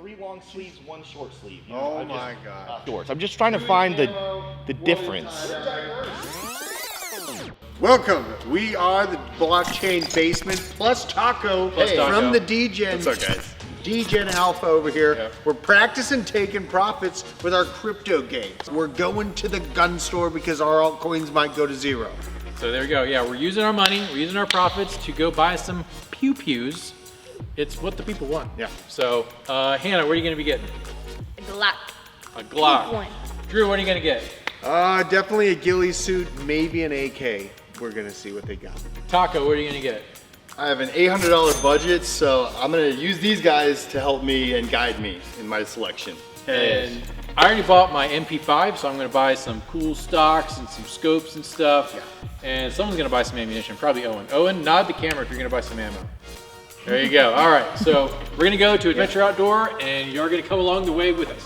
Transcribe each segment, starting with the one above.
3 long sleeves, 1 short sleeve. Oh my God. Shorts. I'm just trying to find the difference. Welcome. We are the Blockchain Basement plus Taco from the DGen. What's up, guys? DGen Alpha over here. Yep. We're practicing taking profits with our crypto games. We're going to the gun store because our altcoins might go to zero. So there we go. Yeah, we're using our money, we're using our profits to go buy some pew-pews. It's what the people want. Yeah. So, Hannah, what are you gonna be getting? A Glock. A Glock. One. Drew, what are you gonna get? Definitely a ghillie suit, maybe an AK. We're gonna see what they got. Taco, what are you gonna get? I have an $800 budget, so I'm gonna use these guys to help me and guide me in my selection. And I already bought my MP5, so I'm gonna buy some cool stocks and some scopes and stuff. Yeah. And someone's gonna buy some ammunition, probably Owen. Owen, nod the camera if you're gonna buy some ammo. There you go. All right, so we're gonna go to Adventure Outdoor, and you're gonna come along the way with us.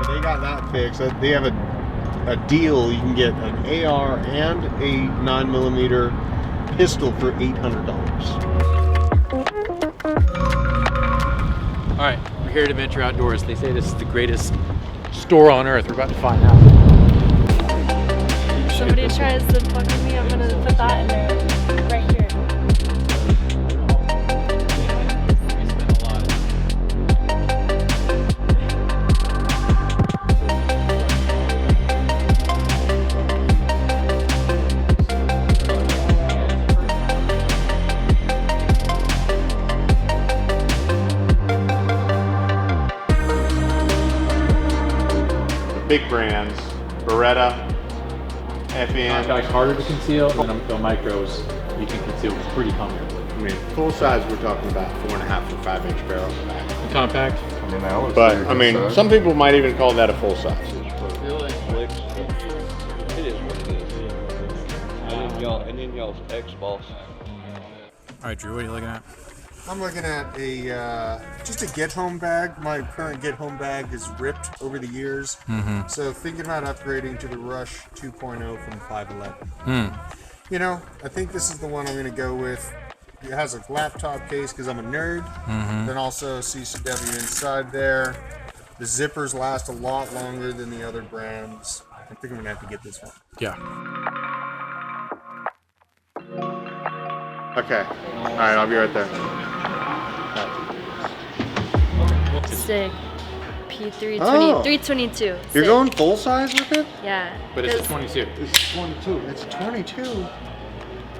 They got that fixed. They have a deal. You can get an AR and a 9mm pistol for $800. All right, we're here at Adventure Outdoors. They say this is the greatest store on earth. We're about to find out. Somebody tries to fuck with me, I'm gonna put that in there, right here. Big brands, Beretta, FN. Contacts harder to conceal, and then the micros you can conceal pretty comfortably. I mean, full size, we're talking about 4.5 to 5 inch barrel. And compact. I mean, that was But I mean, some people might even call that a full size. It is what it is. And then y'all's ex-boss. All right, Drew, what are you looking at? I'm looking at a just a get home bag. My current get home bag is ripped over the years, so thinking about upgrading to the Rush 2.0 from 511. You know, I think this is the one I'm going to go with. It has a laptop case because I'm a nerd. Then also CCW inside there. The zippers last a lot longer than the other brands. I think I'm going to have to get this one. Yeah. Okay. All right, I'll be right there. Sick. P3 Oh. 322. You're Sick. going full size with it? Yeah. But it's a 'cause- 22. It's 22. It's 22.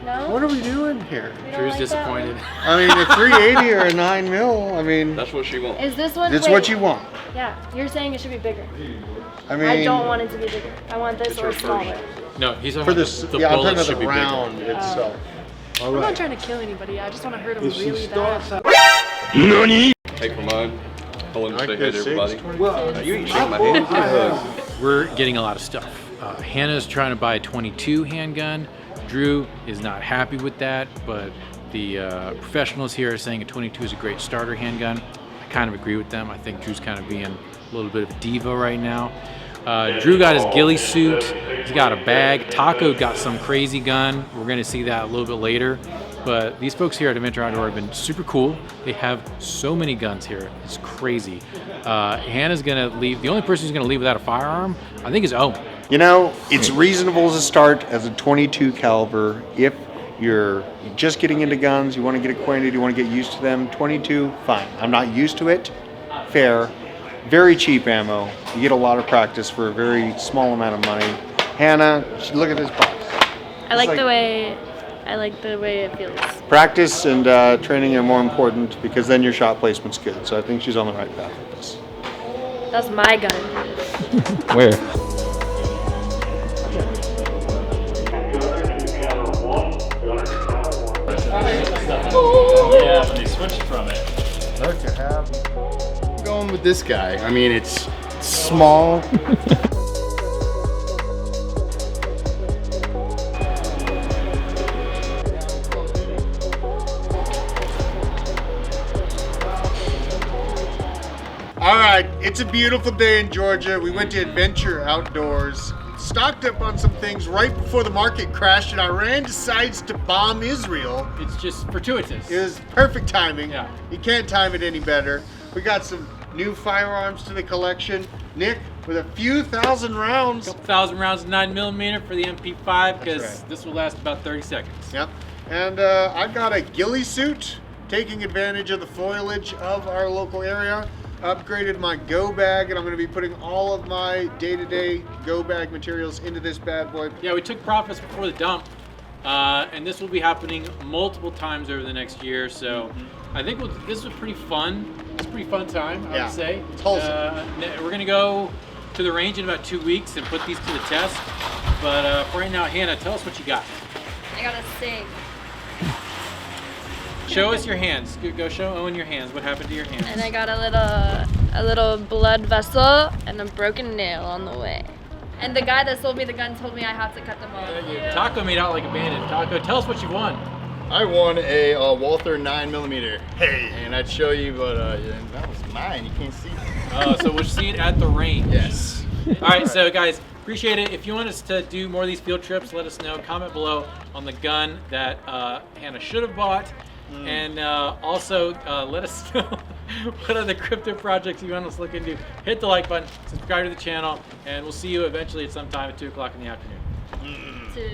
No? What are we doing here? You don't Drew's like that disappointed. one? I mean, a 380 or a 9mm. I mean, That's what she wants. Is this one? it's wait, what you want. Yeah, you're saying it should be bigger. I mean, I don't want it to be bigger. I want this or smaller. No, he's talking for about this. the Yeah, I'm talking bullets about should the be round bigger. itself. All I'm not right. trying to kill anybody. I just want to hurt them If she really bad. Take for mine. I want to Like say hey this, to six, everybody. 20. You ain't shake my hand. We're getting a lot of stuff. Hannah's trying to buy a 22 handgun. Drew is not happy with that, but the professionals here are saying a 22 is a great starter handgun. I kind of agree with them. I think Drew's kind of being a little bit of a diva right now. Drew got his ghillie suit. He's got a bag. Taco got some crazy gun. We're going to see that a little bit later. But these folks here at Adventure Outdoor have been super cool. They have so many guns here. It's crazy. Hannah's going to leave. The only person who's going to leave without a firearm, I think, is Owen. You know, it's reasonable to start as a 22 caliber if you're just getting into guns, you want to get acquainted, you want to get used to them. 22, fine. I'm not used to it. Fair. Very cheap ammo. You get a lot of practice for a very small amount of money. Hannah, look at this box. I like the way it feels. Practice and training are more important because then your shot placement's good. So I think she's on the right path with this. That's my gun. Where? Yeah, when they switched from it. I'm going with this guy. I mean, it's small. All right, it's a beautiful day in Georgia. We went to Adventure Outdoors. stocked up on some things right before the market crashed and Iran decides to bomb Israel. It's just fortuitous. It was perfect timing. Yeah. You can't time it any better. We got some new firearms to the collection. Nick, with a few thousand rounds. Couple thousand rounds of 9mm for the MP5 because right. this will last about 30 seconds. Yep. And I got a ghillie suit, taking advantage of the foliage of our local area. Upgraded my go bag, and I'm going to be putting all of my day-to-day go bag materials into this bad boy. Yeah, we took profits before the dump, and this will be happening multiple times over the next year. So I think this was pretty fun. It's a pretty fun time, I Yeah, would say. it's wholesome. We're going to go to the range in about 2 weeks and put these to the test. But for right now, Hannah, tell us what you got. I got a steak. Show us your hands. Go show Owen your hands. What happened to your hands? And I got a little blood vessel and a broken nail on the way. And the guy that sold me the gun told me I have to cut them off. Taco made out like a bandit. Taco, tell us what you won. I won a Walther 9mm. Hey, and I'd show you, but that was mine. You can't see it. Oh, so we'll see it at the range. Yes. All right, so guys, appreciate it. If you want us to do more of these field trips, let us know. Comment below on the gun that Hannah should have bought. And also let us know what other crypto projects you want us to look into. Hit the like button, subscribe to the channel, and we'll see you eventually at some time at 2 o'clock in the afternoon. To